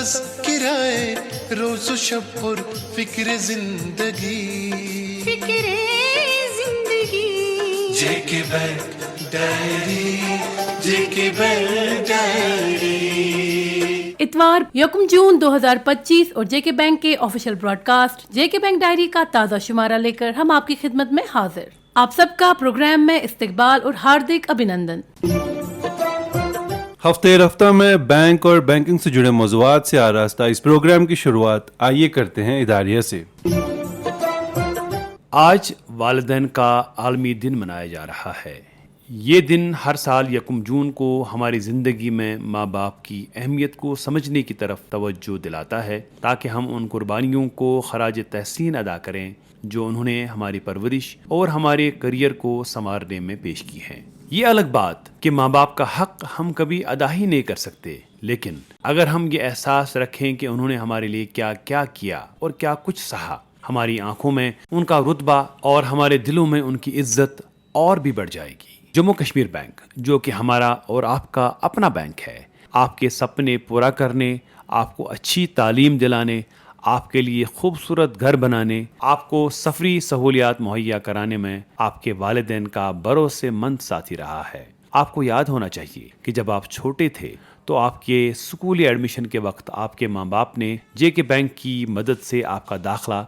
تذکرائے روز و شب پر فکر زندگی، فکر زندگی، جے کے بینک ڈائری، جے کے بینک ڈائری۔ اتوار یکم جون 2025 اور جے کے بینک کے آفیشیل براڈ کاسٹ جے کے بینک ڈائری کا تازہ شمارہ لے کر ہم آپ کی خدمت میں حاضر۔ آپ سب کا پروگرام میں استقبال اور ہاردک ابھینندن۔ ہفتے رفتہ میں بینک اور بینکنگ سے جڑے موضوعات سے آراستہ اس پروگرام کی شروعات آئیے کرتے ہیں اداریہ سے۔ آج والدین کا عالمی دن منایا جا رہا ہے۔ یہ دن ہر سال یکم جون کو ہماری زندگی میں ماں باپ کی اہمیت کو سمجھنے کی طرف توجہ دلاتا ہے، تاکہ ہم ان قربانیوں کو خراج تحسین ادا کریں جو انہوں نے ہماری پرورش اور ہمارے کریئر کو سنوارنے میں پیش کی ہیں۔ یہ الگ بات کہ ماں باپ کا حق ہم کبھی ادا ہی نہیں کر سکتے، لیکن اگر ہم یہ احساس رکھیں کہ انہوں نے ہمارے لیے کیا کیا کیا اور کیا کچھ سہا، ہماری آنکھوں میں ان کا رتبہ اور ہمارے دلوں میں ان کی عزت اور بھی بڑھ جائے گی۔ جموں کشمیر بینک، جو کہ ہمارا اور آپ کا اپنا بینک ہے، آپ کے سپنے پورا کرنے، آپ کو اچھی تعلیم دلانے، آپ کے لیے خوبصورت گھر بنانے، آپ کو سفری سہولیات مہیا کرانے میں آپ کے والدین کا بھروسے مند ساتھی رہا ہے۔ آپ کو یاد ہونا چاہیے کہ جب آپ چھوٹے تھے تو آپ کے اسکولی ایڈمیشن کے وقت آپ کے ماں باپ نے جے کے بینک کی مدد سے آپ کا داخلہ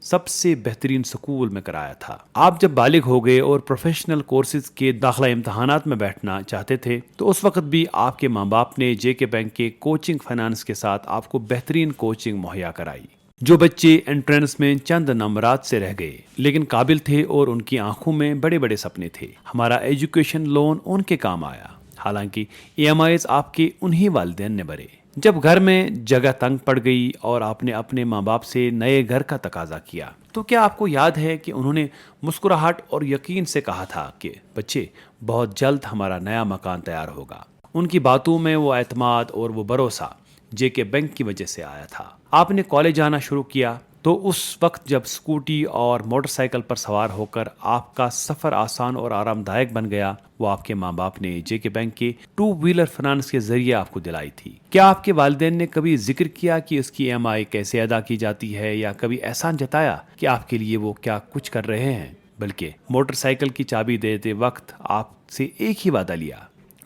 سب سے بہترین سکول میں کرایا تھا۔ آپ جب بالغ ہو گئے اور پروفیشنل کورسز کے داخلہ امتحانات میں بیٹھنا چاہتے تھے تو اس وقت بھی آپ کے ماں باپ نے جے کے بینک کے کوچنگ فائنانس کے ساتھ آپ کو بہترین کوچنگ مہیا کرائی۔ جو بچے انٹرنس میں چند نمبرات سے رہ گئے لیکن قابل تھے اور ان کی آنکھوں میں بڑے بڑے سپنے تھے، ہمارا ایجوکیشن لون ان کے کام آیا، حالانکہ EMIs آپ کے انہی والدین نے بھرے۔ جب گھر میں جگہ تنگ پڑ گئی اور آپ نے اپنے ماں باپ سے نئے گھر کا تقاضا کیا تو کیا آپ کو یاد ہے کہ انہوں نے مسکراہٹ اور یقین سے کہا تھا کہ بچے بہت جلد ہمارا نیا مکان تیار ہوگا؟ ان کی باتوں میں وہ اعتماد اور وہ بھروسہ جے کے بینک کی وجہ سے آیا تھا۔ آپ نے کالج جانا شروع کیا تو اس وقت جب اسکوٹی اور موٹر سائیکل پر سوار ہو کر آپ کا سفر آسان اور آرام دائک بن گیا، وہ آپ کے ماں باپ نے جے کے بینک کے 2 ویلر فائنانس کے ذریعے آپ کو دلائی تھی۔ کیا آپ کے والدین نے کبھی ذکر کیا کہ اس کی EMI کیسے ادا کی جاتی ہے، یا کبھی احسان جتایا کہ آپ کے لیے وہ کیا کچھ کر رہے ہیں؟ بلکہ موٹر سائیکل کی چابی دیتے وقت آپ سے ایک ہی وعدہ لیا: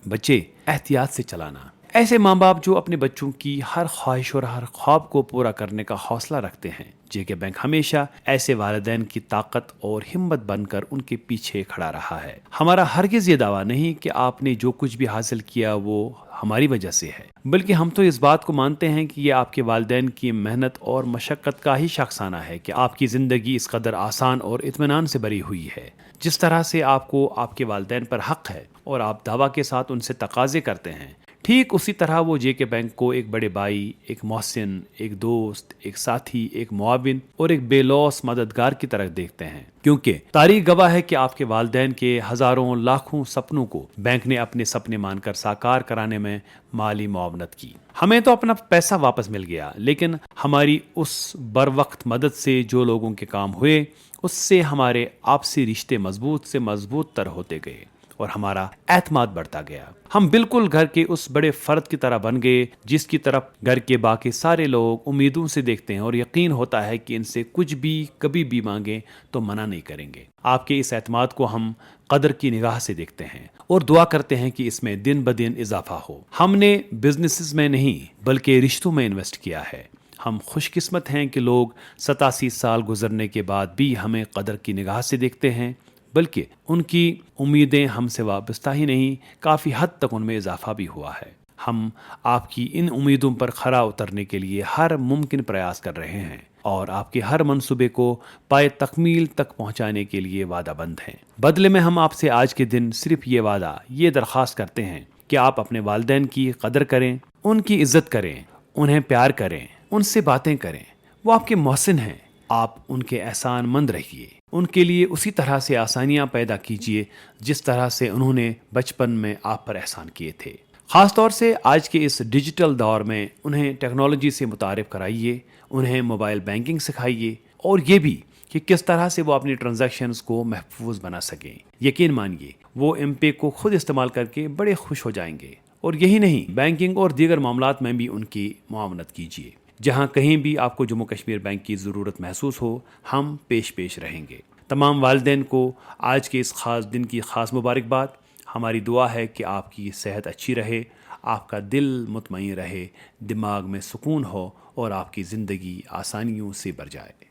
بچے احتیاط سے چلانا۔ ایسے ماں باپ جو اپنے بچوں کی ہر خواہش اور ہر خواب کو پورا کرنے کا حوصلہ رکھتے ہیں، جے کے بینک ہمیشہ ایسے والدین کی طاقت اور ہمت بن کر ان کے پیچھے کھڑا رہا ہے۔ ہمارا ہرگز یہ دعویٰ نہیں کہ آپ نے جو کچھ بھی حاصل کیا وہ ہماری وجہ سے ہے، بلکہ ہم تو اس بات کو مانتے ہیں کہ یہ آپ کے والدین کی محنت اور مشقت کا ہی شاخسانہ ہے کہ آپ کی زندگی اس قدر آسان اور اطمینان سے بھری ہوئی ہے۔ جس طرح سے آپ کو آپ کے والدین پر حق ہے اور آپ دعویٰ کے ساتھ ان سے تقاضے کرتے ہیں، ٹھیک اسی طرح وہ جے کے بینک کو ایک بڑے بھائی، ایک محسن، ایک دوست، ایک ساتھی، ایک معاون اور ایک بے لوث مددگار کی طرح دیکھتے ہیں، کیونکہ تاریخ گواہ ہے کہ آپ کے والدین کے ہزاروں لاکھوں سپنوں کو بینک نے اپنے سپنے مان کر ساکار کرانے میں مالی معاونت کی۔ ہمیں تو اپنا پیسہ واپس مل گیا، لیکن ہماری اس بر وقت مدد سے جو لوگوں کے کام ہوئے، اس سے ہمارے آپسی رشتے مضبوط سے مضبوط تر ہوتے گئے اور ہمارا اعتماد بڑھتا گیا۔ ہم بالکل گھر کے اس بڑے فرد کی طرح بن گئے جس کی طرف گھر کے باقی سارے لوگ امیدوں سے دیکھتے ہیں اور یقین ہوتا ہے کہ ان سے کچھ بھی کبھی بھی مانگیں تو منع نہیں کریں گے۔ آپ کے اس اعتماد کو ہم قدر کی نگاہ سے دیکھتے ہیں اور دعا کرتے ہیں کہ اس میں دن بدن اضافہ ہو۔ ہم نے بزنسز میں نہیں بلکہ رشتوں میں انویسٹ کیا ہے۔ ہم خوش قسمت ہیں کہ لوگ 87 سال گزرنے کے بعد بھی ہمیں قدر کی نگاہ سے دیکھتے ہیں، بلکہ ان کی امیدیں ہم سے وابستہ ہی نہیں، کافی حد تک ان میں اضافہ بھی ہوا ہے۔ ہم آپ کی ان امیدوں پر کھرا اترنے کے لیے ہر ممکن پریاس کر رہے ہیں اور آپ کے ہر منصوبے کو پائے تکمیل تک پہنچانے کے لیے وعدہ بند ہیں۔ بدلے میں ہم آپ سے آج کے دن صرف یہ وعدہ، یہ درخواست کرتے ہیں کہ آپ اپنے والدین کی قدر کریں، ان کی عزت کریں، انہیں پیار کریں، ان سے باتیں کریں۔ وہ آپ کے محسن ہیں، آپ ان کے احسان مند رہیے، ان کے لیے اسی طرح سے آسانیاں پیدا کیجیے جس طرح سے انہوں نے بچپن میں آپ پر احسان کیے تھے۔ خاص طور سے آج کے اس ڈیجیٹل دور میں انہیں ٹیکنالوجی سے متعارف کرائیے، انہیں موبائل بینکنگ سکھائیے، اور یہ بھی کہ کس طرح سے وہ اپنی ٹرانزیکشنز کو محفوظ بنا سکیں۔ یقین مانیے وہ ایم پے کو خود استعمال کر کے بڑے خوش ہو جائیں گے اور یہی نہیں، بینکنگ اور دیگر معاملات میں بھی ان کی معاونت کیجیے۔ جہاں کہیں بھی آپ کو جموں کشمیر بینک کی ضرورت محسوس ہو، ہم پیش رہیں گے۔ تمام والدین کو آج کے اس خاص دن کی خاص مبارکباد۔ ہماری دعا ہے کہ آپ کی صحت اچھی رہے، آپ کا دل مطمئن رہے، دماغ میں سکون ہو اور آپ کی زندگی آسانیوں سے بھر جائے۔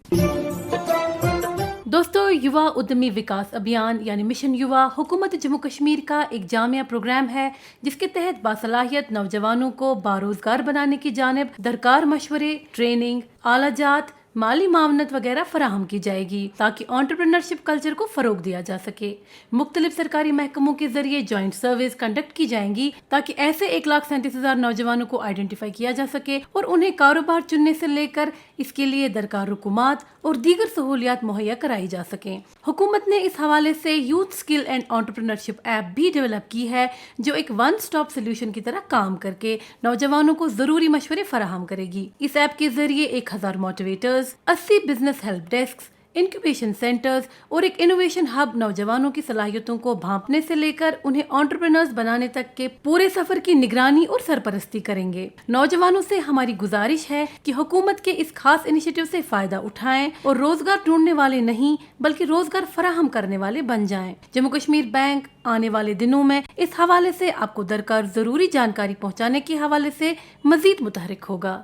دوستو، یووا ادمی وکاس ابھیان یعنی مشن یووا حکومت جموں کشمیر کا ایک جامع پروگرام ہے جس کے تحت باصلاحیت نوجوانوں کو باروزگار بنانے کی جانب درکار مشورے، ٹریننگ، اعلی جات، مالی معاونت وغیرہ فراہم کی جائے گی تاکہ انٹرپرینرشپ کلچر کو فروغ دیا جا سکے۔ مختلف سرکاری محکموں کے ذریعے جوائنٹ سروس کنڈکٹ کی جائیں گی تاکہ ایسے 1,37,000 نوجوانوں کو آئیڈینٹیفائی کیا جا سکے اور انہیں کاروبار چننے سے لے کر اس کے لیے درکار رقومات اور دیگر سہولیات مہیا کرائی جا سکیں۔ حکومت نے اس حوالے سے youth skill and entrepreneurship app بھی ڈیولپ کی ہے جو ایک ون سٹاپ سولوشن کی طرح کام کر کے نوجوانوں کو ضروری مشورے فراہم کرے گی۔ اس ایپ کے ذریعے 1,000 motivators, 80 business help desks, incubation centres اور ایک انوویشن ہب نوجوانوں کی صلاحیتوں کو بھانپنے سے لے کر انہیں انٹرپرینرز بنانے تک کے پورے سفر کی نگرانی اور سرپرستی کریں گے۔ نوجوانوں سے ہماری گزارش ہے کہ حکومت کے اس خاص انیشیٹو سے فائدہ اٹھائیں اور روزگار ڈھونڈنے والے نہیں بلکہ روزگار فراہم کرنے والے بن جائیں۔ جموں کشمیر بینک آنے والے دنوں میں اس حوالے سے آپ کو درکار ضروری جانکاری پہنچانے کے حوالے سے مزید متحرک ہوگا۔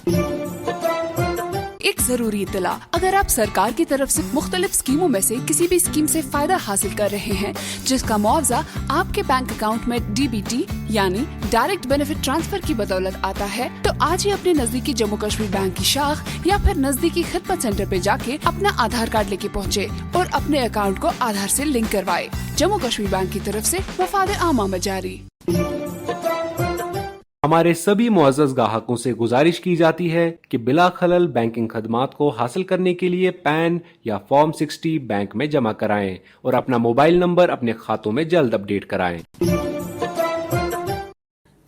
ایک ضروری اطلاع، اگر آپ سرکار کی طرف سے مختلف اسکیموں میں سے کسی بھی اسکیم سے فائدہ حاصل کر رہے ہیں جس کا معاوضہ آپ کے بینک اکاؤنٹ میں DBT یعنی ڈائریکٹ بینیفٹ ٹرانسفر کی بدولت آتا ہے تو آج ہی اپنے نزدیکی جموں کشمیر بینک کی شاخ یا پھر نزدیکی خدمت سینٹر پہ جا کے اپنا آدھار کارڈ لے کے پہنچے اور اپنے اکاؤنٹ کو آدھار سے لنک کروائے۔ جموں کشمیر بینک کی طرف سے مفاد عامہ میں جاری۔ ہمارے سبھی معزز گاہکوں سے گزارش کی جاتی ہے کہ بلا خلل بینکنگ خدمات کو حاصل کرنے کے لیے پین یا فارم 60 بینک میں جمع کرائیں اور اپنا موبائل نمبر اپنے کھاتوں میں جلد اپڈیٹ کرائیں۔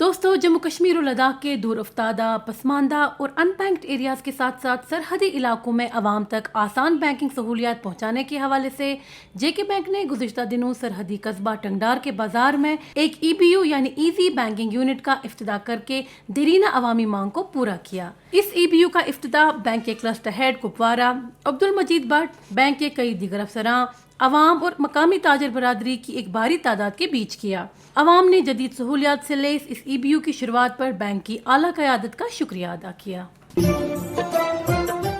دوستو، جموں کشمیر اور لداخ کے دور افتادہ، پسماندہ اور ان بینکڈ ایریاز کے ساتھ ساتھ سرحدی علاقوں میں عوام تک آسان بینکنگ سہولیات پہنچانے کے حوالے سے JK بینک نے گزشتہ دنوں سرحدی قصبہ ٹنگڈار کے بازار میں ایک EBU یعنی ایزی بینکنگ یونٹ کا افتتاح کر کے دیرینہ عوامی مانگ کو پورا کیا۔ اس EBU کا افتتاح بینک کے cluster head Kupwara Abdul Majeed Bhat, bank کے کئی دیگر افسران، عوام اور مقامی تاجر برادری کی ایک بھاری تعداد کے بیچ کیا۔ عوام نے جدید سہولیات سے لیس اس EBU کی شروعات پر بینک کی اعلیٰ قیادت کا شکریہ ادا کیا۔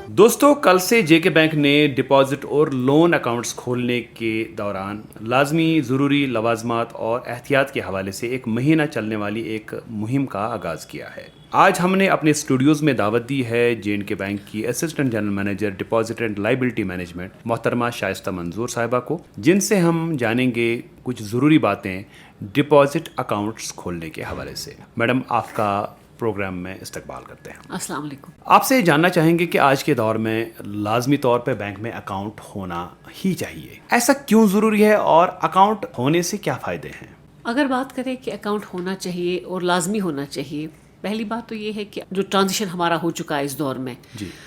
دوستو، کل سے JK بینک نے ڈپازٹ اور لون اکاؤنٹس کھولنے کے دوران لازمی ضروری لوازمات اور احتیاط کے حوالے سے ایک مہینہ چلنے والی ایک مہم کا آغاز کیا ہے۔ آج ہم نے اپنے اسٹوڈیوز میں دعوت دی ہے JK بینک کی assistant general manager deposit and liability management محترمہ شائستہ منظور صاحبہ کو، جن سے ہم جانیں گے کچھ ضروری باتیں ڈپازٹ اکاؤنٹس کھولنے کے حوالے سے۔ میڈم، آپ کا پروگرام میں استقبال کرتے ہیں۔ السلام علیکم۔ آپ سے جاننا چاہیں گے کہ آج کے دور میں لازمی طور پہ بینک میں اکاؤنٹ ہونا ہی چاہیے، ایسا کیوں ضروری ہے اور اکاؤنٹ ہونے سے کیا فائدے ہیں؟ اگر بات کریں کہ اکاؤنٹ ہونا چاہیے اور لازمی ہونا چاہیے، پہلی بات تو یہ ہے کہ جو ٹرانزیشن ہمارا ہو چکا ہے اس دور میں،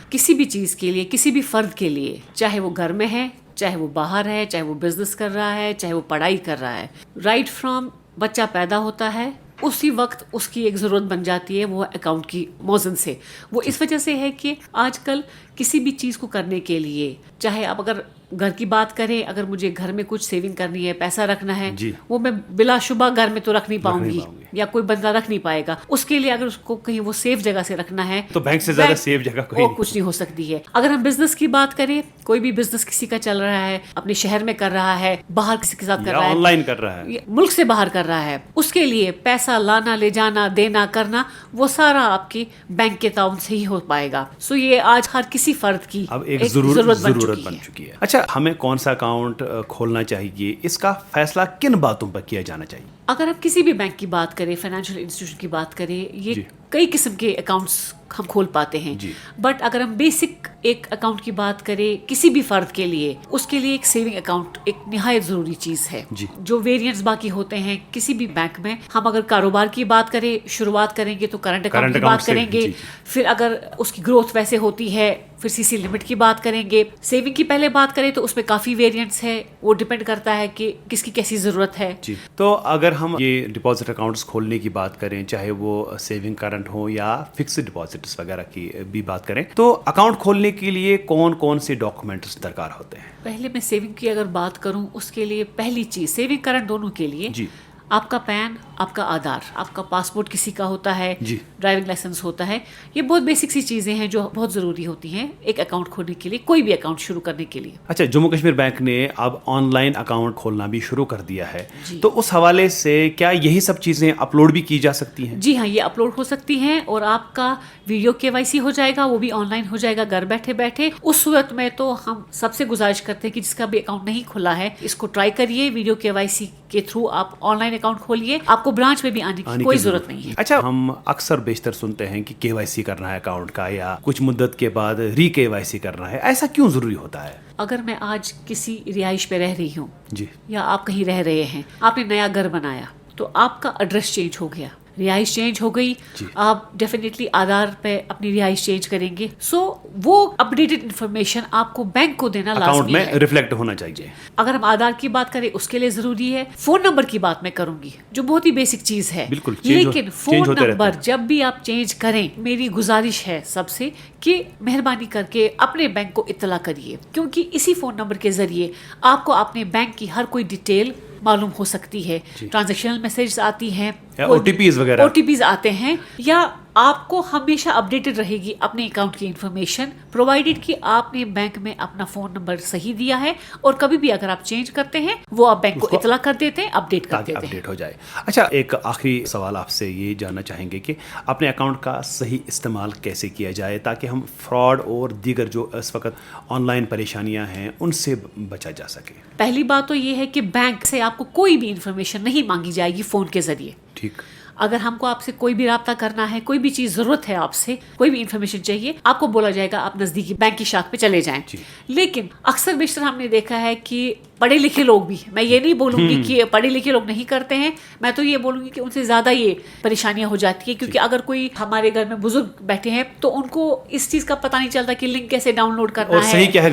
کسی بھی چیز کے لیے، کسی بھی فرد کے لیے، چاہے وہ گھر میں ہے، چاہے وہ باہر ہے، چاہے وہ بزنس کر رہا ہے، چاہے وہ پڑھائی کر رہا ہے، رائٹ فرام بچہ پیدا ہوتا ہے اسی وقت اس کی ایک ضرورت بن جاتی ہے وہ اکاؤنٹ کی موزن سے۔ وہ اس وجہ سے ہے کہ آج کل کسی بھی چیز کو کرنے کے لیے، چاہے آپ اگر گھر کی بات کریں، اگر مجھے گھر میں کچھ سیونگ کرنی ہے، پیسہ رکھنا ہے، وہ میں بلا شبہ گھر میں تو رکھ نہیں پاؤں گی یا کوئی بندہ رکھ نہیں پائے گا۔ اس کے لیے اگر اس کو کہیں وہ سیف جگہ سے رکھنا ہے تو بینک سے زیادہ سیف جگہ کوئی کچھ نہیں ہو سکتی ہے۔ اگر ہم بزنس کی بات کریں، کوئی بھی بزنس کسی کا چل رہا ہے، اپنے شہر میں کر رہا ہے، باہر کسی کے ساتھ کر رہا ہے، آن لائن کر رہا ہے، ملک سے باہر کر رہا ہے، اس کے لیے پیسہ لانا، لے جانا، دینا، کرنا، وہ سارا آپ کی بینک کے تعاون سے ہی ہو پائے گا۔ سو یہ آج ہر کسی فرد کی اب ایک ضرورت بن چکی ہے۔ اچھا، ہمیں کون سا اکاؤنٹ کھولنا چاہیے، اس کا فیصلہ کن باتوں پر کیا جانا چاہیے؟ اگر آپ کسی بھی بینک کی بات کریں، فائنینشیل انسٹیٹیوشن کی بات کریں، یہ کئی قسم کے اکاؤنٹس ہم کھول پاتے ہیں، بٹ اگر ہم بیسک ایک اکاؤنٹ کی بات کریں کسی بھی فرد کے لیے، اس کے لیے ایک سیونگ اکاؤنٹ ایک نہایت ضروری چیز ہے۔ جو ویریئنٹس باقی ہوتے ہیں کسی بھی بینک میں، ہم اگر کاروبار کی بات کریں، شروعات کریں گے تو کرنٹ اکاؤنٹ کی بات کریں گے، پھر اگر اس کی گروتھ ویسے ہوتی ہے پھر CC لمٹ کی بات کریں گے۔ سیونگ کی پہلے بات کریں تو اس میں کافی ویریئنٹس ہے، وہ ڈیپینڈ کرتا ہے کہ کس کی کیسی ضرورت ہے۔ تو اگر ہم یہ ڈپازٹ اکاؤنٹس کھولنے کی بات کریں, چاہے وہ سیونگ کرنٹ ہو یا فکسڈ ڈپازٹس وغیرہ کی بھی بات کریں, تو اکاؤنٹ کھولنے کے لیے کون کون سے ڈاکومنٹس درکار ہوتے ہیں؟ پہلے میں سیونگ کی اگر بات کروں, اس کے لیے پہلی چیز سیونگ کرنٹ دونوں کے لیے جی آپ کا پین, آپ کا آدھار, آپ کا پاسپورٹ کسی کا ہوتا ہے, جی ڈرائیونگ لائسنس ہوتا ہے. یہ بہت بیسک سی چیزیں ہیں جو بہت ضروری ہوتی ہیں ایک اکاؤنٹ کھولنے کے لیے, کوئی بھی اکاؤنٹ شروع کرنے کے لیے. اچھا, جموں کشمیر بینک نے اب آن لائن اکاؤنٹ کھولنا بھی شروع کر دیا ہے, تو اس حوالے سے کیا یہی سب چیزیں اپلوڈ بھی کی جا سکتی ہیں؟ جی ہاں, یہ اپلوڈ ہو سکتی ہیں اور آپ کا ویڈیو KYC ہو جائے گا, وہ بھی آن لائن ہو جائے گا گھر بیٹھے بیٹھے. اس صورت میں تو ہم سب سے گزارش کرتے ہیں کہ جس کا بھی اکاؤنٹ نہیں کھلا ہے اس کو ٹرائی کریے, ویڈیو KYC کے تھرو آپ آن لائن اکاؤنٹ کھولیے, آپ کو برانچ میں بھی آنے کی کوئی ضرورت نہیں ہے. اچھا, ہم اکثر بیشتر سنتے ہیں کہ KYC کرنا ہے اکاؤنٹ کا, یا کچھ مدت کے بعد ری KYC کرنا ہے, ایسا کیوں ضروری ہوتا ہے؟ اگر میں آج کسی رہائش پہ رہ رہی ہوں جی, یا آپ کہیں رہ رہے ہیں, آپ نے نیا گھر بنایا تو آپ کا ایڈریس چینج ہو گیا, رہائش چینج ہو گئی, آپ ڈیفینیٹلی آدھار پہ اپنی رہائش چینج کریں گے. سو وہ اپڈیٹڈ انفارمیشن آپ کو بینک کو دینا اکاؤنٹ لازمی میں ہے, ریفلیکٹ ہونا چاہیے. اگر ہم آدھار کی بات کریں اس کے لیے ضروری ہے. فون نمبر کی بات میں کروں گی جو بہت ہی بیسک چیز ہے, بالکل, لیکن فون نمبر جب بھی آپ چینج کریں, میری گزارش ہے سب سے کہ مہربانی کر کے اپنے بینک کو اطلاع کریے, کیونکہ اسی فون نمبر کے ذریعے آپ کو اپنے بینک کی ہر کوئی ڈیٹیل معلوم ہو سکتی ہے. ٹرانزیکشنل میسیجز آتی ہیں, OTPs وغیرہ OTPs آتے ہیں, یا آپ کو ہمیشہ اپڈیٹڈ رہے گی اپنے اکاؤنٹ کی انفارمیشن, پرووائڈیڈ کہ آپ نے بینک میں اپنا فون نمبر صحیح دیا ہے, اور کبھی بھی اگر آپ چینج کرتے ہیں وہ آپ بینک کو اطلاع کر دیتے ہیں, اپڈیٹ کر دیتے ہیں, اپڈیٹ ہو جائے. اچھا, ایک آخری سوال آپ سے یہ جاننا چاہیں گے کہ اپنے اکاؤنٹ کا صحیح استعمال کیسے کیا جائے تاکہ ہم فراڈ اور دیگر جو اس وقت آن لائن پریشانیاں ہیں ان سے بچا جا سکے؟ پہلی بات تو یہ ہے کہ بینک سے آپ کو کوئی بھی انفارمیشن نہیں مانگی جائے گی فون کے ذریعے. ٹھیک, اگر ہم کو آپ سے کوئی بھی رابطہ کرنا ہے, کوئی بھی چیز ضرورت ہے, آپ سے کوئی بھی انفارمیشن چاہیے, آپ کو بولا جائے گا آپ نزدیکی بینک کی شاخ پہ چلے جائیں. لیکن اکثر بیشتر ہم نے دیکھا ہے کہ پڑھے لکھے لوگ بھی, میں یہ نہیں بولوں گی کہ پڑھے لکھے لوگ نہیں کرتے ہیں, میں تو یہ بولوں گی کہ ان سے زیادہ یہ پریشانیاں ہو جاتی ہیں, کیونکہ اگر کوئی ہمارے گھر میں بزرگ بیٹھے ہیں تو ان کو اس چیز کا پتہ نہیں چلتا کہ لنک کیسے ڈاؤن لوڈ کرنا ہے, صحیح کیا ہے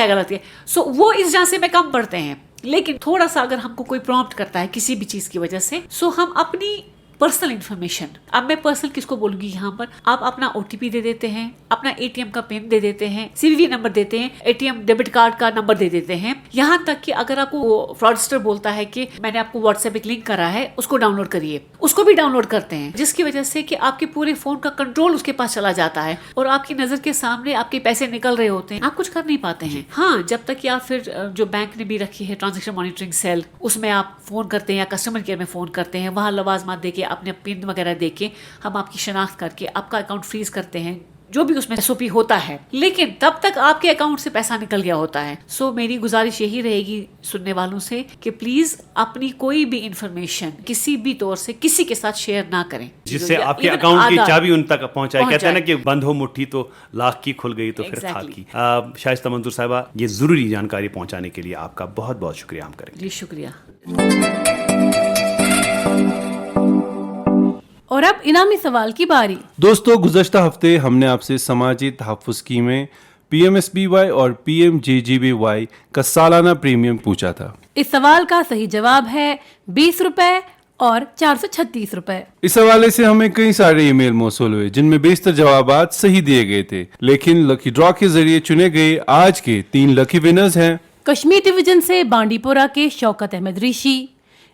غلط ہے. سو وہ اس جانچے میں کم پڑتے ہیں. لیکن تھوڑا سا اگر ہم کو کوئی پرومپٹ کرتا ہے کسی بھی چیز کی وجہ سے, سو ہم اپنی پرسنل انفارمیشن, اب میں پرسنل کس کو بولوں گی یہاں پر, آپ اپنا OTP دے دیتے ہیں, اپنا ATM کا پن دے دیتے ہیں, CVV نمبر دیتے ہیں, ATM ڈیبٹ کارڈ کا نمبر دے دیتے ہیں, یہاں تک کہ اگر آپ کو فراڈسٹر بولتا ہے کہ میں نے آپ کو واٹس ایپ ایک لنک کرا ہے اس کو ڈاؤن لوڈ کریے, اس کو بھی ڈاؤن لوڈ کرتے ہیں, جس کی وجہ سے کہ آپ کے پورے فون کا کنٹرول اس کے پاس چلا جاتا ہے اور آپ کی نظر کے سامنے آپ کے پیسے نکل رہے ہوتے ہیں, آپ کچھ کر نہیں پاتے ہیں. ہاں, جب تک کہ آپ پھر جو بینک نے بھی رکھی ہے ٹرانزیکشن مانیٹرنگ سیل, اس میں آپ فون کرتے ہیں یا کسٹمر کیئر میں فون کرتے ہیں, وہاں لوازمات دے کے اپنے پن وغیرہ دے کے ہم آپ کی شناخت کر کے آپ کا اکاؤنٹ فریز کرتے ہیں, جو بھی اس میں SOP ہوتا ہے, لیکن تب تک آپ کے اکاؤنٹ سے پیسہ نکل گیا ہوتا ہے. سو میری گزارش یہی رہے گی سننے والوں سے کہ پلیز اپنی کوئی بھی انفارمیشن کسی بھی طور سے کسی کے ساتھ شیئر نہ کریں جس سے آپ کے اکاؤنٹ کی چابی ان تک پہنچائے. کہتے ہیں نا کہ بند ہو مٹھی تو لاکھ کی, کھل گئی تو پھر خاک کی. شائستہ منظور صاحبہ, یہ ضروری جانکاری پہنچانے کے لیے آپ کا بہت بہت شکریہ ہم کریں گے. جی شکریہ. اور اب انعامی سوال کی باری. دوستو, گزشتہ ہفتے ہم نے آپ سے سماجی تحفظ اسکیمیں PMSBY اور PMJJBY کا سالانہ پریمیم پوچھا تھا. اس سوال کا صحیح جواب ہے 20 روپے اور 436 روپے. اس حوالے سے ہمیں کئی سارے ای میل موصول ہوئے جن میں بیشتر جوابات صحیح دیے گئے تھے, لیکن لکی ڈرا کے ذریعے چنے گئے آج کے 3 لکی ونرز ہیں. کشمیر ڈویژن سے بانڈی پورہ کے شوکت احمد ریشی,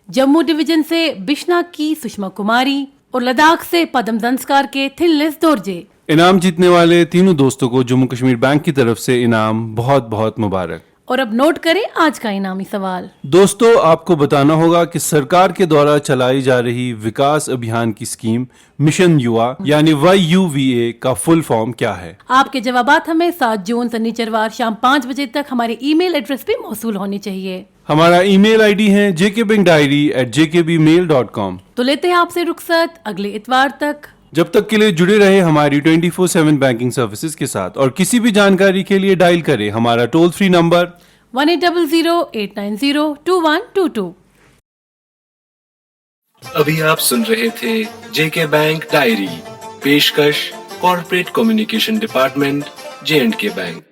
جموں ڈویژن سے بشنا کی سشما کماری اور لداخ سے پدم زنسکار کے تھنلس دورجے. انعام جیتنے والے تینوں دوستوں کو جموں کشمیر بینک کی طرف سے انعام بہت بہت مبارک. اور اب نوٹ کریں آج کا انعامی سوال. دوستو, آپ کو بتانا ہوگا کہ سرکار کے دوارا چلائی جا رہی وکاس ابھیان کی اسکیم مشن یوا یعنی YUVA کا فل فارم کیا ہے. آپ کے جوابات ہمیں 7 جون سنیچروار شام 5 بجے تک ہمارے ای میل ایڈریس پہ موصول ہونے چاہیے. ہمارا ای میل ID ہے jkbankdiary@jkbmail.com. تو لیتے ہیں آپ سے رخصت اگلے اتوار تک. جب تک کے لیے جڑے رہے ہماری 24/7 بینکنگ سروسز کے ساتھ, اور کسی بھی جانکاری کے لیے ڈائل کریں ہمارا ٹول فری نمبر 1800-890-2122. ابھی آپ سن رہے تھے JK بینک ڈائری, پیشکش corporate communication department, J&K bank.